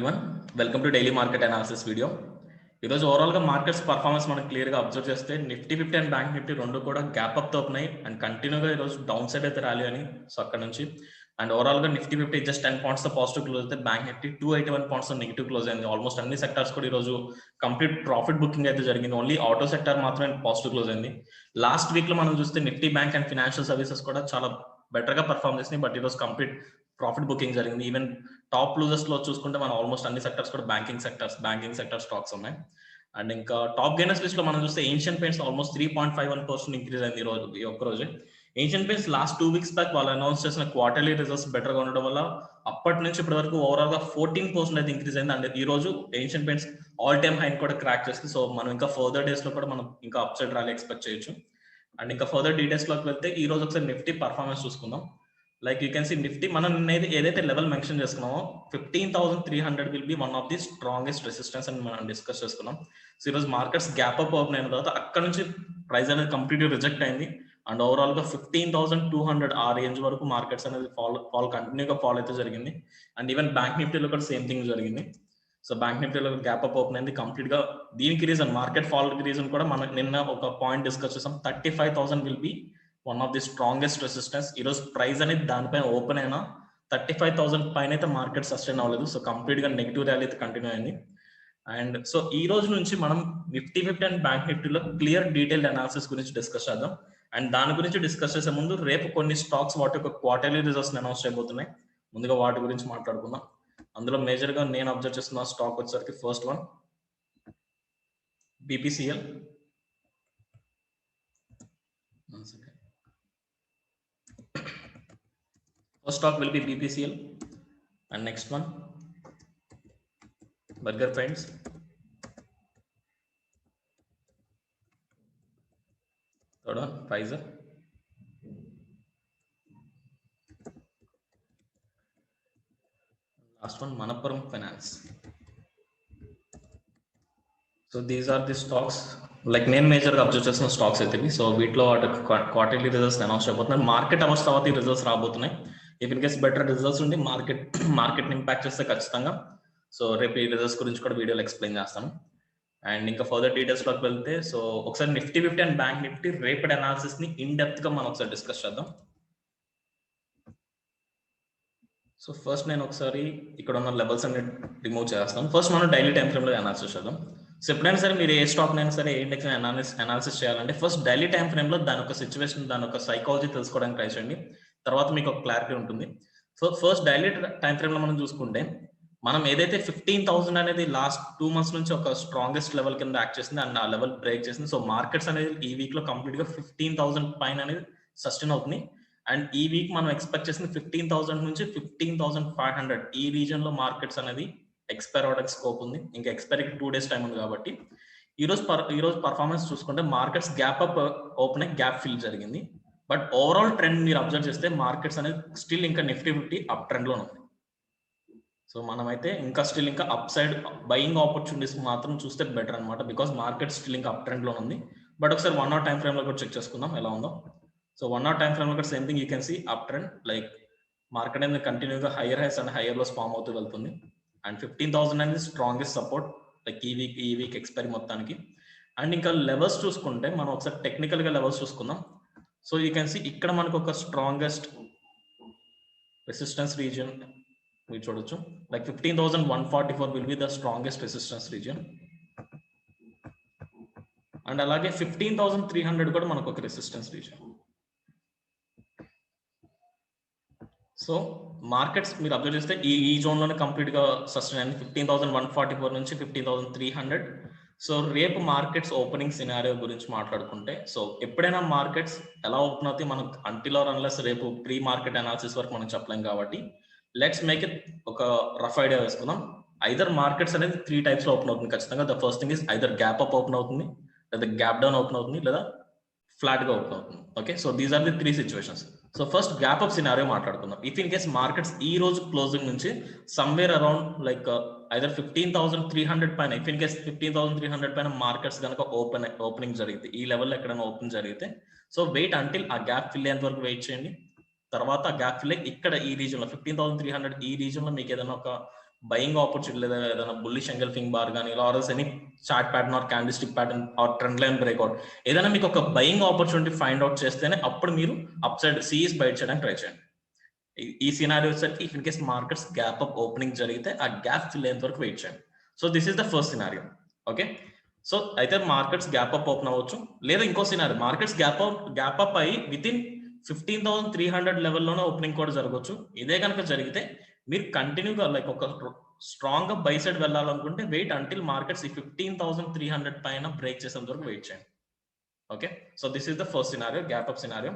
Everyone, welcome to daily market analysis video. ఈరోజు ఓవరాల్గా markets performance మనం క్లియర్గా అబ్జర్వ్ చేస్తే నిఫ్టీ 50 అండ్ బ్యాంక్ నిఫ్టీ రెండు కూడా గ్యాప్ అప్ తో ఉన్నాయి అండ్ కంటిన్యూగా ఈరోజు డౌన్ సైడ్ అయితే ర్యాలీ అని. సో అక్కడ నుంచి అండ్ ఓవరాల్గా Nifty 50 just 10 points positive close అయితే bank Nifty 281 points negative close అయింది. ఆల్మోస్ట్ అన్ని సెక్టార్స్ కూడా ఈరోజు కంప్లీట్ ప్రాఫిట్ బుకింగ్ అయితే జరిగింది. ఓన్లీ ఆటో సెక్టార్ మాత్రమే పాజిటివ్ క్లోజ్ అయింది. లాస్ట్ వీక్ లో మనం చూస్తే Nifty bank and financial services కూడా చాలా బెటర్ గా పర్ఫార్మ్ చేసినాయి. బట్ ఈరోజు కంప్లీట్ ప్రాఫిట్ బుకింగ్ జరిగింది. ఈవెన్ టాప్ లూజర్స్ లో చూసుకుంటే మనం ఆల్మోస్ట్ అన్ని సెక్టర్స్ కూడా బ్యాంకింగ్ సెక్టర్ స్టాక్స్ ఉన్నాయి. అండ్ ఇంకా టాప్ గెయినర్స్ లిస్ట్ లో మనం చూస్తే ఏన్షియన్ పెయింట్స్ ఆల్మోస్ట్ 3.51% ఇంక్రీజ్ అయింది ఈ ఒక్క రోజు. Asian paints last 2 weeks back వాళ్ళు అనౌన్స్ చేసిన క్వార్టర్లీ రిజల్ట్స్ బెటర్ గా ఉండడం వల్ల అప్పటి నుంచి ఇప్పటి వరకు ఓవరాల్ గా 14% అయితే ఇంక్రీజ్ అయింది. అండ్ ఈ రోజు Asian paints all time high కూడా క్రాక్ చేస్తుంది. సో మనం ఇంకా ఫర్దర్ డేస్ లో కూడా మనం ఇంకా అప్ సైడ్ ర్యాలీ ఎక్స్పెక్ట్ చేయొచ్చు. అండ్ ఇంకా ఫర్దర్ డీటెయిల్స్ లోకి వెళ్తే ఈ రోజు ఒకసారి నిఫ్టీ పర్ఫార్మెన్స్ చూసుకుందాం. Like you can see Nifty మనం ఏదైతే లెవెల్ మెన్షన్ చేసుకున్నామో 15,300 will be one of the strongest resistance అని మనం డిస్కస్ చేసుకున్నాం. సో ఈరోజు మార్కెట్స్ గ్యాప్ అప్ ఓపెన్ అయిన తర్వాత అక్కడ నుంచి ప్రైస్ అనేది కంప్లీట్లీ రిజెక్ట్ అయింది. అండ్ ఓవరాల్ గా 15,200 ఆ రేంజ్ వరకు మార్కెట్స్ అనేది ఫాల్ కంటిన్యూగా ఫాల్ అయితే జరిగింది. అండ్ ఈవెన్ బ్యాంక్ నిఫ్టీలో కూడా సేమ్ థింగ్ జరిగింది. సో బ్యాంక్ నిఫ్టీలో గ్యాప్ అప్ ఓపెన్ అయింది కంప్లీట్ గా. దీనికి రీజన్ మార్కెట్ ఫాల్ కి రీజన్ కూడా మనం నిన్న ఒక పాయింట్ డిస్కస్ చేసాం. 35,000 will be one of the strongest resistance. ఈరోజు ప్రైస్ అనేది దానిపైన ఓపెన్ అయినా 35,000 పైన అయితే మార్కెట్ సస్టైన్ అవ్వలేదు. సో కంప్లీట్ గా నెగిటివ్ ర్యాలీ అయితే కంటిన్యూ అయింది. అండ్ సో ఈ రోజు నుంచి మనం నిఫ్టీ 50 అండ్ బ్యాంక్ నిఫ్టీలో క్లియర్ డీటెయిల్డ్ అనాలిసిస్ గురించి డిస్కస్ చేద్దాం. అండ్ దాని గురించి డిస్కస్ చేసే ముందు రేపు కొన్ని స్టాక్స్ వాటి యొక్క క్వార్టర్లీ రిజల్ట్స్ అనౌన్స్ చేయబోతున్నాయి. ముందుగా వాటి గురించి మాట్లాడుకుందాం. అందులో మేజర్ గా నేను అబ్జర్వ్ చేస్తున్న స్టాక్ వచ్చేసరికి first one BPCL. First stock will be BPCL and next one Burger Paints, third one Pfizer, last one Manappuram Finance. So these are the stocks like నేను మేజర్గా అబ్జర్వ్ చేసిన స్టాక్స్ అయితే. So వీటిలో వాటి quarterly results announce చేయబోతున్నాయి. Market hours తర్వాత ఈ results రాబోతున్నాయి. If in case better results ఉండి మార్కెట్ ఇంపాక్ట్ చేస్తే ఖచ్చితంగా సో రేపు ఈ రిజల్ట్స్ గురించి కూడా వీడియోలో ఎక్స్ప్లెయిన్ చేస్తాను. అండ్ ఇంకా ఫర్దర్ డీటెయిల్స్ లోకి వెళ్తే సో ఒకసారి నిఫ్టీ 50 అండ్ బ్యాంక్ నిఫ్టీ రేపటి అనాలిసిస్ ని ఇన్ డెప్త్ గా మనం ఒకసారి డిస్కస్ చేద్దాం. సో ఫస్ట్ నేను ఒకసారి ఇక్కడ ఉన్న లెవెల్స్ అన్ని రిమూవ్ చేస్తాను. ఫస్ట్ మనం డైలీ టైం ఫ్రేమ్ లో అనాలిసిస్ చేద్దాం. సో ఎప్పుడైనా సరే మీరు ఏ స్టాక్ అయినా సరే ఏ ఇండెక్స్ అనాలిసిస్ చేయాలంటే ఫస్ట్ డైలీ టైం ఫ్రేమ్ లో దాని ఒక సిచ్యువేషన్ దాని ఒక సైకాలజీ తెలుసుకోవడానికి ట్రై చేయండి. తర్వాత మీకు ఒక క్లారిటీ ఉంటుంది. So first daily time frame లో మనం చూసుకుంటే మనం ఏదైతే 15,000 అనేది లాస్ట్ 2 months నుంచి ఒక స్ట్రాంగెస్ట్ లెవెల్ కింద యాక్ట్ చేసింది అండ్ ఆ లెవెల్ బ్రేక్ చేసింది. సో మార్కెట్స్ అనేది ఈ వీక్ లో కంప్లీట్ గా 15,000 పైన అనేది సస్టైన్ అవుతుంది. అండ్ ఈ వీక్ మనం ఎక్స్పెక్ట్ చేసింది 15,000 నుంచి 15,500 ఈ రీజన్ లో మార్కెట్స్ అనేది ఎక్స్పైర్ అవడానికి స్కోప్ ఉంది. ఇంకా ఎక్స్పైరీకి 2 days టైం ఉంది కాబట్టి ఈ రోజు పర్ఫార్మెన్స్ చూసుకుంటే మార్కెట్స్ గ్యాప్ అప్ ఓపెన్ అయ్యి గ్యాప్ ఫిల్ జరిగింది. బట్ ఓవరాల్ ట్రెండ్ మీరు అబ్జర్వ్ చేస్తే మార్కెట్స్ అనేది స్టిల్ ఇంకా నిఫ్టీ 50 అప్ ట్రెండ్ లో ఉంది. సో మనమైతే ఇంకా స్టిల్ ఇంకా అప్ సైడ్ బయింగ్ ఆపర్చునిటీస్ మాత్రం చూస్తే బెటర్ అనమాట. బికాస్ మార్కెట్ స్టిల్ ఇంకా అప్ ట్రెండ్ లో ఉంది. బట్ ఒకసారి 1 hour టైం ఫ్రేమ్ లో కూడా చెక్ చేసుకుందాం ఎలా ఉందో. సో 1 hour టైం ఫ్రేమ్ లో కూడా same thing you can see up trend. Like market అనేది కంటిన్యూగా higher highs and higher lows form అవుతూ వెళ్తుంది. అండ్ 15,000 అనేది స్ట్రాంగెస్ట్ సపోర్ట్ లైక్ ఈ వీక్ ఎక్స్పైరీ మొత్తానికి. అండ్ ఇంకా లెవెల్స్ చూసుకుంటే మనం ఒకసారి టెక్నికల్ గా లెవెల్స్ చూసుకుందాం. సో యూ కెన్ సీ ఇక్కడ మనకు ఒక స్ట్రాంగెస్ట్ రెసిస్టెన్స్ రీజియన్ మీరు చూడొచ్చు. Like 15,144 will be the strongest resistance region. And అలాగే 15,300 కూడా మనకు ఒక రెసిస్టెన్స్ రీజియన్. సో మార్కెట్స్ మీరు అబ్జర్వ్ చేస్తే ఈ జోన్ లోనే కంప్లీట్ గా సస్టైన్ అయింది 15,144 నుంచి 15,300. సో రేపు మార్కెట్స్ ఓపెనింగ్ సినారియో గురించి మాట్లాడుకుంటే సో ఎప్పుడైనా మార్కెట్స్ ఎలా ఓపెన్ అవుతాయి మనం అంటిల్ ఆర్ అన్లెస్ రేపు ప్రీ మార్కెట్ అనాలిసిస్ వరకు మనం చెప్పలేం కాబట్టి లెట్స్ మేక్ ఇట్ ఒక రఫ్ ఐడియా వేసుకుందాం. ఐదర్ మార్కెట్స్ అనేది 3 types లో ఓపెన్ అవుతుంది ఖచ్చితంగా. The first thing is either gap up open అవుతుంది, లేదా గ్యాప్ డౌన్ ఓపెన్ అవుతుంది, లేదా ఫ్లాట్ గా ఓపెన్ అవుతుంది. Okay, so these are the 3 situations. So first gap up scenario మాట్లాడుకుందాం. ఇఫ్ ఇన్ కేస్ మార్కెట్స్ ఈ రోజు క్లోజింగ్ నుంచి సమ్వేర్ అరౌండ్ లైక్ ఐదర్ 15,300 పైన ఇఫ్ ఇన్ కేస్ 15,300 పైన మార్కెట్స్ కనుక ఓపెనింగ్ జరిగితే ఈ లెవెల్లో ఎక్కడైనా ఓపెన్ జరిగితే సో వెయిట్ అంటిల్ ఆ గ్యాప్ ఫిల్ అయ్యేంత వరకు వెయిట్ చేయండి. తర్వాత గ్యాప్ ఫిల్ ఇక్కడ ఈ రీజన్ లో 15,300 ఈ రీజన్ లో మీకు ఏదైనా ఒక బయింగ్ ఆపర్చునిటీ లేదా ఏదైనా బుల్లిష్ ఎంగల్ఫింగ్ బార్ కానీ or any chart pattern or candlestick pattern or trend line breakout ఏదైనా మీకు ఒక బయింగ్ ఆపర్చునిటీ ఫైండ్ అవుట్ చేస్తేనే అప్పుడు మీరు అప్ సైడ్ సిఈస్ బైట్ చేయడానికి ట్రై చేయండి. ఈ సినారియో వచ్చేసరికి if in case markets gap up opening జరిగితే ఆ గ్యాప్ ఫిల్ అయ్యేంత వరకు వెయిట్ చేయండి. So this is the first scenario. Okay, so అయితే మార్కెట్స్ గ్యాప్ అప్ ఓపెన్ అవ్వచ్చు, లేదా ఇంకో సినారియో మార్కెట్స్ గ్యాప్ అప్ అయ్యి విత్ ఇన్ 15,300 లెవెల్లోనే ఓపెనింగ్ కూడా జరగవచ్చు. ఇదే కనుక జరిగితే మీరు కంటిన్యూగా లైక్ ఒక స్ట్రాంగ్ గా బై సైడ్ వెళ్ళాలనుకుంటే వెయిట్ అంటిల్ మార్కెట్స్ ఈ 15,300 పైన బ్రేక్ చేసేంత వరకు వెయిట్ చేయండి. Okay, so this is the first scenario, gap up scenario.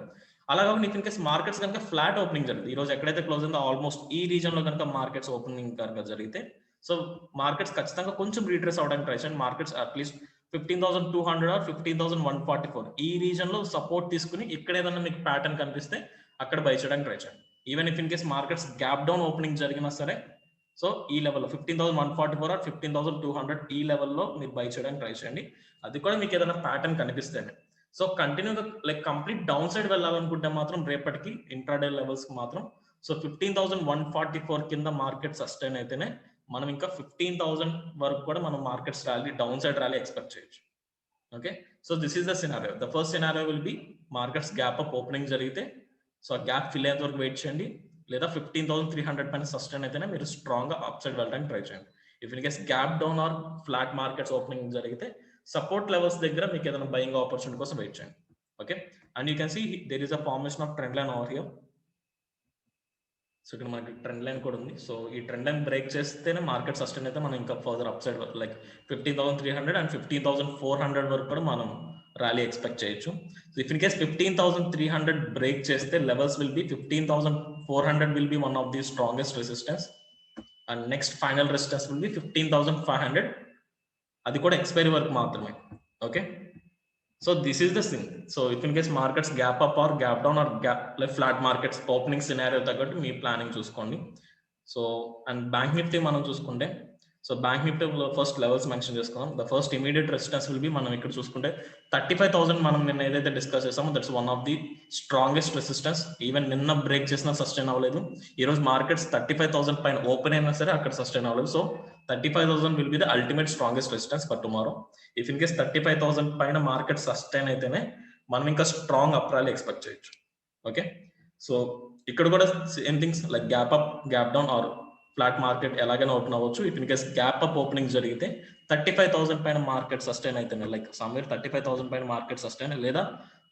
అలాగే ఇఫ్ ఇన్ కేస్ మార్కెట్స్ కనుక ఫ్లాట్ ఓపెనింగ్ జరిగింది, ఈ రోజు ఎక్కడైతే క్లోజ్ అయిందో ఆల్మోస్ట్ ఈ రీజన్ లో కనుక మార్కెట్స్ ఓపెనింగ్ కనుక జరిగితే సో మార్కెట్స్ ఖచ్చితంగా కొంచెం రీట్రేస్ అవడానికి ట్రై చేయండి. మార్కెట్స్ అట్లీస్ట్ 15,200 ఆర్ 15,144 ఈ రీజన్ లో సపోర్ట్ తీసుకుని ఇక్కడ ఏదైనా మీకు ప్యాటర్న్ కనిపిస్తే అక్కడ బై చేయడానికి ట్రై చేయండి. Even if in case markets gap down opening జరిగినా సరే సో ఈ లెవెల్లో 15,144 ఆర్ 15,200 ఈ లెవెల్లో మీరు బై చేయడానికి ట్రై చేయండి. అది కూడా మీకు ఏదైనా ప్యాటర్న్ కనిపిస్తేనే. సో కంటిన్యూగా లైక్ కంప్లీట్ డౌన్ సైడ్ వెళ్ళాలనుకుంటే మాత్రం రేపటికి ఇంట్రాడే లెవెల్స్ కి మాత్రం సో 15,144 కింద మార్కెట్ సస్టైన్ అయితేనే మనం ఇంకా 15,000 వరకు కూడా మనం markets rally down side rally expect చేయొచ్చు. Okay, so this is the scenario. The first scenario will be markets gap up opening జరిగితే సో ఆ గ్యాప్ ఫిల్ అయ్యేంత వరకు వెయిట్ చేయండి, లేదా 15,300 పైన సస్టైన్ అయితేనే మీరు స్ట్రాంగ్ గా అప్ సైడ్ వెళ్ళడానికి ట్రై చేయండి. If in case gap down or flat markets opening జరిగితే సపోర్ట్ లెవెల్స్ దగ్గర మీకు ఏదైనా బయింగ్ ఆపర్చునిటీ కోసం వెయిట్ చేయండి. Okay, and you can see there is a formation of trend line over here. So ఇక్కడ మనకి ట్రెండ్ లైన్ కూడా ఉంది. సో ఈ ట్రెండ్ లైన్ బ్రేక్ చేస్తేనే మార్కెట్ సస్టైన్ అయితే మనం ఇంకా further up side like 15,300 and 15,400 వరకు కూడా మనం ర్యాలీ ఎక్స్పెక్ట్ చేయొచ్చు. So if in case 15,300 break చేస్తే levels will be 15,400 will be one of the strongest resistance and next final resistance will be 15,500. అది కూడా ఎక్స్పైరీ వరకు మాత్రమే. Okay, so this is the thing. So if in case markets gap up or gap down or gap like flat markets opening scenario తగ్గట్టు మీ planning చూసుకోండి. So and bank Nifty మనం చూసుకుంటే so bank Nifty first levels mention చేసుకుందాం. The first immediate resistance will B మనం ఇక్కడ చూసుకుంటే 35,000 మనం నిన్న ఏదైతే డిస్కస్ చేసామో that's one of the strongest resistance. Even నిన్న బ్రేక్ చేసినా సస్టైన్ అవ్వలేదు. ఈ రోజు మార్కెట్స్ 35,000 పైన ఓపెన్ అయినా సరే అక్కడ సస్టైన్ అవ్వలేదు. So 35,000 will be the ultimate strongest resistance for tomorrow. If in case 35,000 పైన మార్కెట్ సస్టైన్ అయితేనే మనం ఇంకా స్ట్రాంగ్ అప్ ర్యాలీ ఎక్స్పెక్ట్ చేయొచ్చు. ఓకే, సో ఇక్కడ కూడా same things like gap up gap down or flat market ఎలాగైనా open అవ్వచ్చు. If in case gap up opening జరిగితే 35,000 పైన మార్కెట్ సస్టైన్ అయితేనే లైక్ సమ్వేర్ 35,000 పైన మార్కెట్ సస్టైన్ లేదా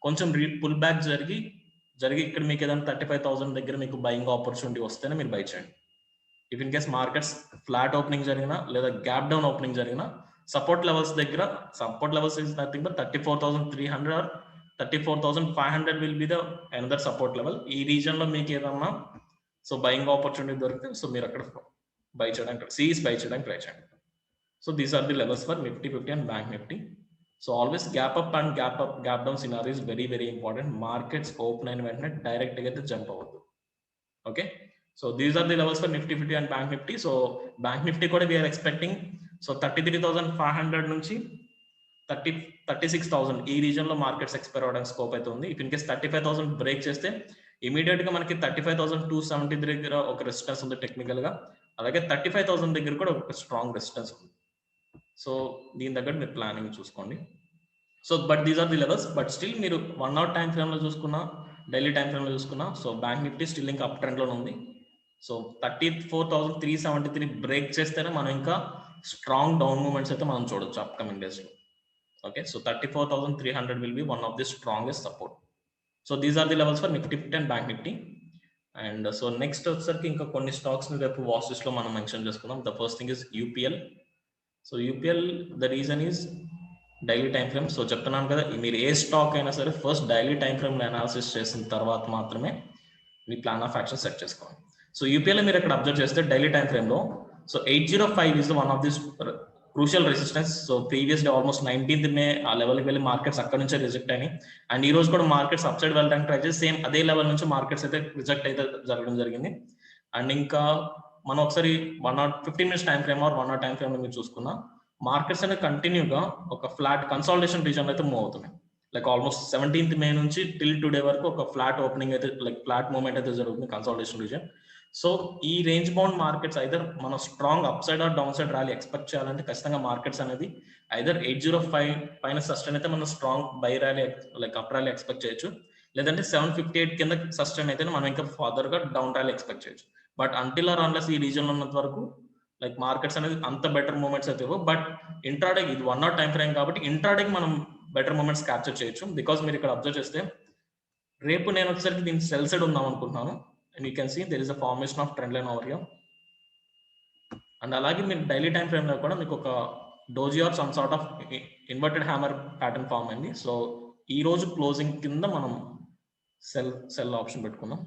కొంచెం పుల్ బ్యాక్ జరిగి ఇక్కడ మీకు ఏదైనా 35,000 దగ్గర మీకు బయింగ్ ఆపర్చునిటీ వస్తేనే మీరు బై చేయండి. If in case markets flat opening జరిగినా లేదా గ్యాప్ డౌన్ ఓపెనింగ్ జరిగినా సపోర్ట్ లెవెల్స్ దగ్గర support levels is nothing but 34,300 or 34,500 will be the another support level. ఈ రీజన్ లో మీకు ఏదన్నా సో బయింగ్ ఆపర్చునిటీ దొరికితే సో మీరు అక్కడ బై చేయడానికి సిఈస్ బై చేయడానికి ట్రై చేయండి. So these are the levels for Nifty 50 and bank Nifty. So always gap up and gap down scenario is very very important. Markets open అయిన వెంటనే డైరెక్ట్ గా అయితే జంప్ అవ్వద్దు. Okay, so these are the levels for Nifty 50 and bank Nifty. So bank Nifty కూడా we're expecting so 33,500 నుంచి 36,000 ఈ region లో markets expire అవడానికి స్కోప్ అయితే ఉంది. ఇఫ్ ఇన్ కేస్ 35,000 బ్రేక్ చేస్తే ఇమీడియట్ గా మనకి 35,270 దగ్గర ఒక రెసిస్టెన్స్ ఉంది టెక్నికల్ గా, అలాగే 35,000 దగ్గర కూడా ఒక స్ట్రాంగ్ రెసిస్టెన్స్ ఉంది. సో దీని దగ్గర మీరు ప్లానింగ్ చూసుకోండి. So but these are the levels. But still మీరు 1 అవర్ టైం ఫ్రేమ్ లో చూసుకున్నా డైలీ టైం ఫ్రేమ్ లో చూసుకున్నా సో బ్యాంక్ నిఫ్టీ స్టిల్ ఇంకా అప్ ట్రెండ్ లో ఉంది. సో 34,373 బ్రేక్ చేస్తేనే మనం ఇంకా స్ట్రాంగ్ డౌన్ మూవ్మెంట్స్ అయితే మనం చూడొచ్చు అప్కమింగ్ డేస్ లో. Okay, so 34,300 will be one of the strongest support. So these are the levels for Nifty 50 and bank Nifty. And so next వచ్చేసరికి ఇంకా కొన్ని స్టాక్స్ ని రేపు వాచ్ లిస్ట్ లో మనం మెన్షన్ చేసుకుందాం. The first thing is UPL. So UPL the reason is daily time frame. So చెప్తున్నాను కదా, మీరు ఏ స్టాక్ అయినా సరే first daily time frame analysis చేసిన తర్వాత మాత్రమే మీ ప్లాన్ ఆఫ్ యాక్షన్ సెట్ చేసుకోవాలి. సో యూపీఎల్ మీరు ఇక్కడ అబ్జర్వ్ చేస్తే డైలీ టైం ఫ్రేమ్ లో so 805 is one of the crucial resistance. So previous day almost 19th మే ఆ లెవెల్కి వెళ్ళి మార్కెట్స్ అక్కడ నుంచే రిజెక్ట్ అయినాయి. అండ్ ఈ రోజు కూడా మార్కెట్స్ అప్ సైడ్ వెళ్ళడానికి ట్రై చేసి సేమ్ అదే లెవెల్ నుంచి మార్కెట్స్ అయితే రిజెక్ట్ అయితే జరగడం జరిగింది. అండ్ ఇంకా మనం ఒకసారి 15 minutes time frame are 1 hour time frame లో మీరు చూసుకున్నా మార్కెట్స్ అనేది కంటిన్యూగా ఒక ఫ్లాట్ కన్సాలిడేషన్ రీజన్ అయితే మూవ్ అవుతున్నాయి. లైక్ ఆల్మోస్ట్ 17th మే నుంచి టిల్ టుడే వరకు ఒక ఫ్లాట్ ఓపెనింగ్ అయితే లైక్ ఫ్లాట్ మూవ్మెంట్ అయితే జరుగుతుంది కన్సాలిడేషన్ రీజన్. సో ఈ రేంజ్ బౌండ్ మార్కెట్స్ ఐదర్ మనం strong upside or down side rally expect చేయాలంటే ఖచ్చితంగా మార్కెట్స్ అనేది ఐదర్ 805 పైన సస్టైన్ అయితే మనం strong by rally like up rally expect చేయొచ్చు, లేదంటే 758 కింద సస్టైన్ అయితే మనం ఇంకా ఫర్దర్ గా డౌన్ ర్యాలీ ఎక్స్పెక్ట్ చేయొచ్చు. బట్ అంటిల్ ఆర్ అన్లెస్ ఈ రీజన్ లో ఉన్నంత వరకు లైక్ మార్కెట్స్ అనేది అంత బెటర్ మూమెంట్స్ అయితే ఇవ్వవు. బట్ ఇంట్రాడే ఇది 1 hour టైం ఫ్రేమ్ కాబట్టి ఇంట్రాడేకి మనం బెటర్ మూమెంట్స్ క్యాప్చర్ చేయొచ్చు. బికాస్ మీరు ఇక్కడ అబ్జర్వ్ చేస్తే రేపు నేను వచ్చేసరికి దీనికి సెల్ సైడ్ ఉందాం అనుకుంటున్నాను. And you can see there is a formation of trend line over here. And అలాగే మీరు డైలీ టైం ఫ్రేమ్ లో కూడా మీకు ఒక doji or some sort of inverted hammer pattern form అయింది. సో ఈ రోజు క్లోజింగ్ కింద మనం సెల్ ఆప్షన్ పెట్టుకున్నాం.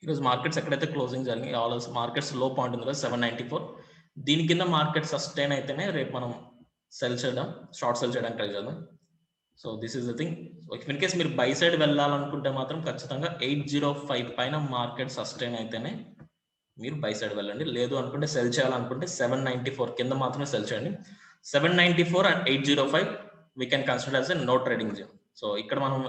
ఈరోజు మార్కెట్స్ ఎక్కడైతే క్లోజింగ్ జరిగింది ఆల్స్ మార్కెట్స్ లో పాయింట్ ఉంది కదా 794, దీని కింద మార్కెట్ సస్టైన్ అయితేనే రేపు మనం సెల్ చేయడం షార్ట్ సెల్ చేయడానికి ట్రై చేద్దాం. So this is the thing. In case మీరు బై సైడ్ వెళ్ళాలనుకుంటే మాత్రం ఖచ్చితంగా 805 పైన మార్కెట్ సస్టైన్ అయితేనే మీరు బై సైడ్ వెళ్ళండి. లేదు అనుకుంటే సెల్ చేయాలనుకుంటే 794 కింద మాత్రమే సెల్ చేయండి. 794 and 805 we can consider as a no trading zone. So ఇక్కడ మనం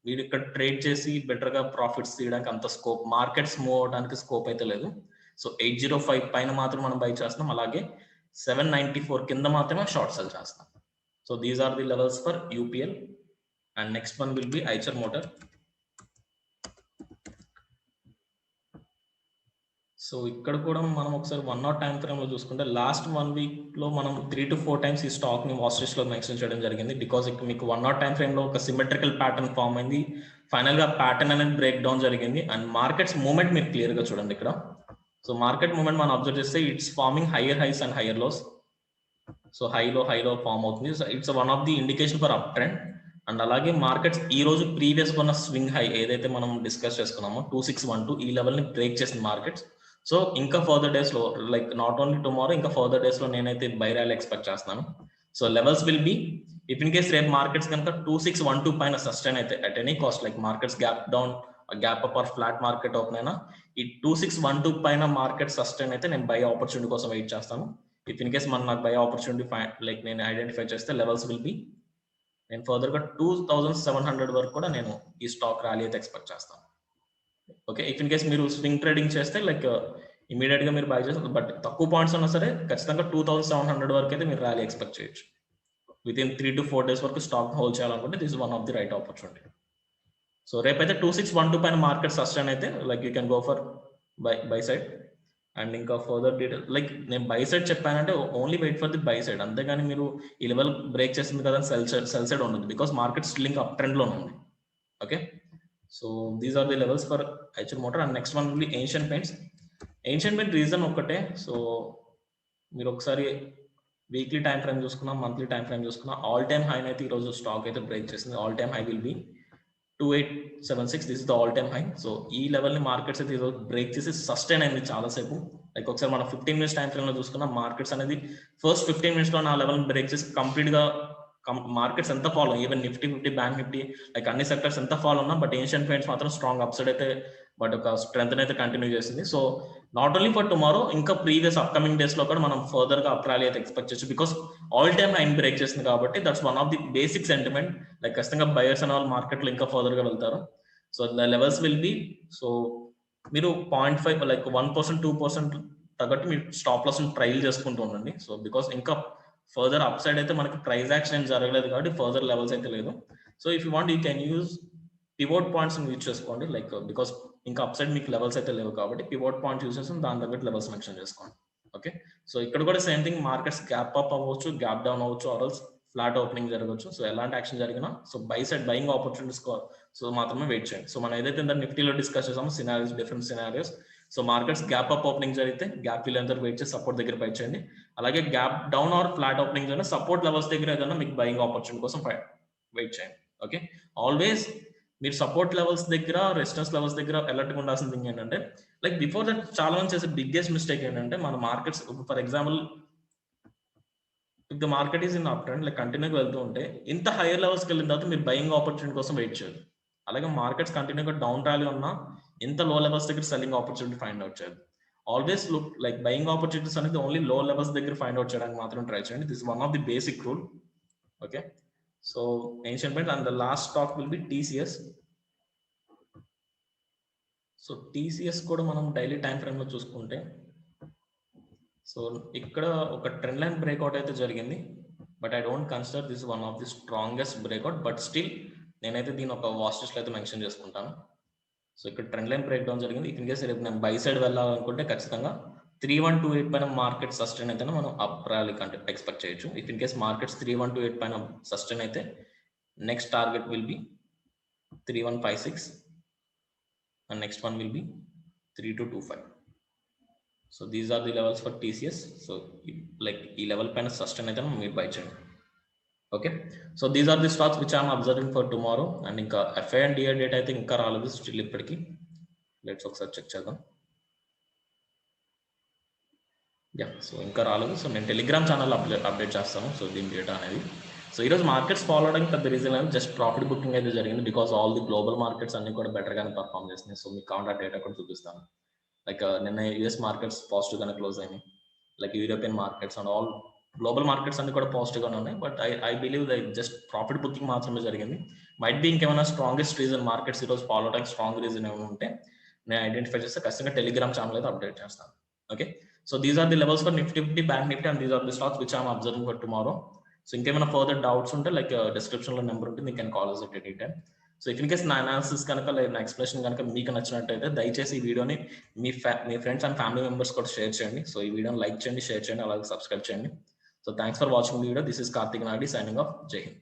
వీడు ఇక్కడ ట్రేడ్ చేసి బెటర్ గా ప్రాఫిట్స్ తీయడానికి అంత స్కోప్, మార్కెట్స్ మూవ్ అవడానికి స్కోప్ అయితే లేదు. సో 805 పైన మాత్రం మనం బై చేస్తున్నాం, అలాగే 794 కింద మాత్రమే షార్ట్ సెల్ చేస్తాం. So these are the levels for UPL and next one will be Eicher motor. So ఇక్కడ కూడా మనం ఒకసారి 1 hour టైం ఫ్రేమ్ లో చూసుకుంటే లాస్ట్ 1 week లో మనం 3 to 4 times ఈ స్టాక్ ని వాచ్ లో మెన్షన్ చేయడం జరిగింది. బికాస్ ఇక్కడ మీకు 1 hour టైం ఫ్రేమ్ లో ఒక సిమెట్రికల్ ప్యాటర్న్ ఫామ్ అయింది. ఫైనల్ గా ప్యాటర్న్ అనేది బ్రేక్ డౌన్ జరిగింది. అండ్ మార్కెట్స్ మూవ్మెంట్ మీరు క్లియర్ గా చూడండి ఇక్కడ. సో మార్కెట్ మూవ్మెంట్ మనం అబ్జర్వ్ చేస్తే it's forming higher highs and higher lows. So high low form అవుతుంది. So it's one of the indication for up trend. And అలాగే మార్కెట్స్ ఈ రోజు ప్రీవియస్ ఉన్న స్వింగ్ హై ఏదైతే మనం డిస్కస్ చేసుకున్నామో 2612 ఈ లెవెల్ ని బ్రేక్ చేసిన మార్కెట్స్. సో ఇంకా ఫర్దర్ డేస్ లో లైక్ నాట్ ఓన్లీ టుమారో ఇంకా ఫర్దర్ డేస్ లో నేనైతే బై ర్యాలీ ఎక్స్పెక్ట్ చేస్తున్నాను. So levels will B if in case రేపు మార్కెట్స్ కనుక 2612 పైన సస్టైన్ అయితే at any cost like markets gap down gap up are flat market open అయినా ఈ 2612 పైన మార్కెట్ సస్టైన్ అయితే నేను బై ఆపర్చునిటీ కోసం వెయిట్ చేస్తాను. ఇఫ్ ఇన్ కేస్ నాకు బై ఆపర్చునిటీ లైక్ నేను ఐడెంటిఫై చేస్తే లెవెల్స్ విల్ బి నేను ఫర్దర్ గా 2700 వరకు కూడా నేను ఈ స్టాక్ ర్యాలీ అయితే ఎక్స్పెక్ట్ చేస్తాను. ఓకే, ఇఫ్ ఇన్ కేస్ మీరు స్వింగ్ ట్రేడింగ్ చేస్తే లైక్ ఇమీడియట్ గా మీరు బై చేస్తారు, బట్ తక్కువ పాయింట్స్ ఉన్నా సరే ఖచ్చితంగా 2700 వరకు అయితే మీరు ర్యాలీ ఎక్స్పెక్ట్ చేయొచ్చు. విత్ ఇన్ 3 to 4 days వరకు స్టాక్ హోల్డ్ చేయాలనుకుంటే this is one of the right opportunity. So రేపైతే 2612 పైన మార్కెట్ సస్టైన్ అయితే like you can go for buy side. And ఇంకా ఫర్దర్ డీటెయిల్ లైక్ నేను బై సైడ్ చెప్పానంటే only wait for the buy side, అంతేగాని మీరు ఈ లెవెల్ బ్రేక్ చేసింది కదా సెల్ సైడ్ ఉండదు. బికాస్ మార్కెట్ స్టిల్ ఇంకా అప్ ట్రెండ్ లో ఉంది. Okay, so these are the levels for Eicher motor. And next one will be Asian paints. Asian paint region ఒక్కటే. సో మీరు ఒకసారి వీక్లీ టైం ఫ్రేమ్ చూసుకున్నా మంత్లీ టైం ఫ్రేమ్ చూసుకున్నా all time high అయితే ఈ రోజు స్టాక్ అయితే బ్రేక్ చేసింది. All time high will be 2876. This is the all time high. So ఈ లెవెల్ ని మార్కెట్స్ అయితే ఈరోజు బ్రేక్ చేసి సస్టైన్ అయింది చాలా సేపు. లైక్ ఒకసారి మనం 15 minutes టైం ఫ్రేమ్ లో చూసుకున్న మార్కెట్స్ అనేది ఫస్ట్ 15 minutes లో నా లెవెల్ బ్రేక్ చేసి కంప్లీట్ గా మార్కెట్స్ ఎంత follow even Nifty 50 bank Nifty like అన్ని సెక్టర్స్ ఎంత ఫాలో ఉన్నా బట్ ఏషియన్ పెయింట్స్ మాత్రం స్ట్రాంగ్ అప్సైడ్ అయితే బట్ ఒక స్ట్రెంత్ అయితే కంటిన్యూ చేసింది. So not only for tomorrow ఇంకా ప్రీవియస్ అప్కమింగ్ డేస్ లో కూడా మనం ఫర్దర్ గా అప్ ర్యాలీ అయితే ఎక్స్పెక్ట్ చేయొచ్చు. Because all time high break చేసింది కాబట్టి that's one of the basic sentiment. Like ఖచ్చితంగా బయర్స్ అండ్ ఆల్ మార్కెట్ లో ఇంకా ఫర్దర్ గా వెళ్తారు. So the levels will B so మీరు 0.5 లైక్ 1% 2% తగ్గట్టు మీరు స్టాప్ లాస్ ట్రైల్ చేసుకుంటూ ఉండండి. సో బికాస్ ఇంకా ఫర్దర్ అప్ సైడ్ అయితే మనకి ప్రైస్ యాక్షన్ ఏం జరగలేదు కాబట్టి ఫర్దర్ లెవెల్స్ అయితే లేదు. So if you want you can use pivot points use చేసుకోండి. లైక్ బికాస్ ఇంకా అప్ సైడ్ మీకు లెవెల్స్ అయితే లేవు కాబట్టి పివోట్ పాయింట్స్ యూజ్ చేసి దాని తగ్గట్టు లెవెల్స్ మెన్షన్ చేసుకోండి. ఓకే, సో ఇక్కడ కూడా same thing markets gap up అవ్వచ్చు, గ్యాప్ డౌన్ అవ్వచ్చు, ఆర్ఎల్స్ ఫ్లాట్ ఓపెనింగ్ జరగవచ్చు. సో ఎలాంటి యాక్షన్ జరిగినా so by side buying opportunities so మాత్రమే వెయిట్ చేయండి. సో మనం ఏదైతే నిఫ్టీలో డిస్కస్ చేసామో scenarios different scenarios. So markets gap up opening జరిగితే గ్యాప్ ఫిల్ ఎంత వెయిట్ చేసి సపోర్ట్ దగ్గర బై చేయండి. అలాగే gap down or flat opening జరిగిన సపోర్ట్ లెవెల్స్ దగ్గర ఏదైనా మీకు బయింగ్ ఆపర్చునిటీ కోసం వెయిట్ చేయండి. ఓకే, ఆల్వేస్ మీరు సపోర్ట్ లెవెల్స్ దగ్గర రెసిస్టెన్స్ లెవెల్స్ దగ్గర అలర్ట్ గా ఉండాల్సిన థింగ్ ఏంటంటే లైక్ బిఫోర్ దట్ చాలా మంది చేసే బిగ్గెస్ట్ మిస్టేక్ ఏంటంటే మన markets for example if the market is in up trend like కంటిన్యూగా వెళ్తూ ఉంటే ఇంత హైయర్ లెవెల్స్కి వెళ్ళిన తర్వాత మీరు బయింగ్ ఆపర్చునిటీ కోసం వెయిట్ చేయాలి. అలాగే మార్కెట్స్ కంటిన్యూగా డౌన్ ర్యాలీ ఉన్నా ఇంత లో లెవెల్స్ దగ్గర సెల్లింగ్ ఆపర్చునిటీ ఫైండ్ అవుట్ చేయాలి. Always look like buying opportunities అనేది ఓన్లీ లో లెవెల్స్ దగ్గర ఫైండ్ అవుట్ చేయడానికి మాత్రం ట్రై చేయండి. This one of the basic rule. Okay, so ancient paints and the last stock will be TCS. So TCS కూడా మనం daily time frame లో చూసుకుంటే, సో ఇక్కడ ఒక ట్రెండ్ లైన్ బ్రేక్అవుట్ అయితే జరిగింది, but I don't consider this one of the strongest breakout. But still నేనైతే దీని ఒక వాచ్ లిస్ట్ అయితే మెన్షన్ చేసుకుంటాను. సో ఇక్కడ ట్రెండ్ లైన్ బ్రేక్ డౌన్ జరిగింది. ఇన్ కేసు రేపు నేను బై సైడ్ వెళ్ళాలనుకుంటే ఖచ్చితంగా 3128 పైన మార్కెట్ సస్టైన్ అయితే మనం అప్ ర్యాలీ కంటే ఎక్స్పెక్ట్ చేయొచ్చు. ఇఫ్ ఇన్ కేస్ మార్కెట్స్ 3128 పైన సస్టైన్ అయితే next target will be 3156 and next one will be 3225. So these are the levels for TCS. So like ఈ లెవెల్ పైన సస్టైన్ అయితే మీరు బై చేయండి. Okay, so these are the stocks which I'm observing for tomorrow. And ఇంకా FI and DI date అయితే ఇంకా రాలేదు still ఇప్పటికి. లెట్స్ ఒకసారి చెక్ చేద్దాం. సో ఇంకా రాలేదు. సో నేను టెలిగ్రామ్ ఛానల్ అప్డేట్ చేస్తాను సో దీని డేటా అనేది. సో ఈరోజు మార్కెట్స్ ఫాలో అవడానికి పెద్ద రీజన్ లేదు, జస్ట్ ప్రాఫిట్ బుకింగ్ అయితే జరిగింది. Because all the global markets అన్ని కూడా బెటర్గానే పర్ఫామ్ చేస్తున్నాయి. సో మీకు కావాలంటే డేటా కూడా చూపిస్తాను. లైక్ నిన్న యుఎస్ మార్కెట్స్ పాజిటివ్ గానే క్లోజ్ అయినాయి, like European markets and all global markets అన్ని కూడా పాజిటివ్ గానే ఉన్నాయి. But I believe that just profit booking మాత్రమే జరిగింది. మైట్ బి ఇంకేమైనా స్ట్రాంగెస్ట్ రీజన్ మార్కెట్స్ ఈరోజు ఫాలో అవడానికి స్ట్రాంగ్ రీజన్ ఏమైనా ఉంటే నేను ఐడెంటిఫై చేస్తే ఖచ్చితంగా టెలిగ్రామ్ ఛానల్ అయితే అప్డేట్ చేస్తాను. Okay, so these are the levels for Nifty 50, bank Nifty, and these are the stocks which I'm observing for tomorrow. So ఇంకేమైనా ఫర్దర్ డౌట్స్ ఉంటే లైక్ డిస్క్రిప్షన్ లో నెంబర్ ఉంటుంది, you can call us at any time. So if in case నా analysis కనుక లేదా నా explanation కనుక మీకు నచ్చినట్టయితే దయచేసి ఈ వీడియోని మీ ఫ్రెండ్స్ అండ్ ఫ్యామిలీ మెంబర్స్ కూడా షేర్ చేయండి. సో ఈ వీడియోని లైక్ చేయండి, షేర్ చేయండి, అలాగే సబ్స్క్రైబ్ చేయండి. So thanks for watching video. This is Karthik Naidu signing off. జై హింద్.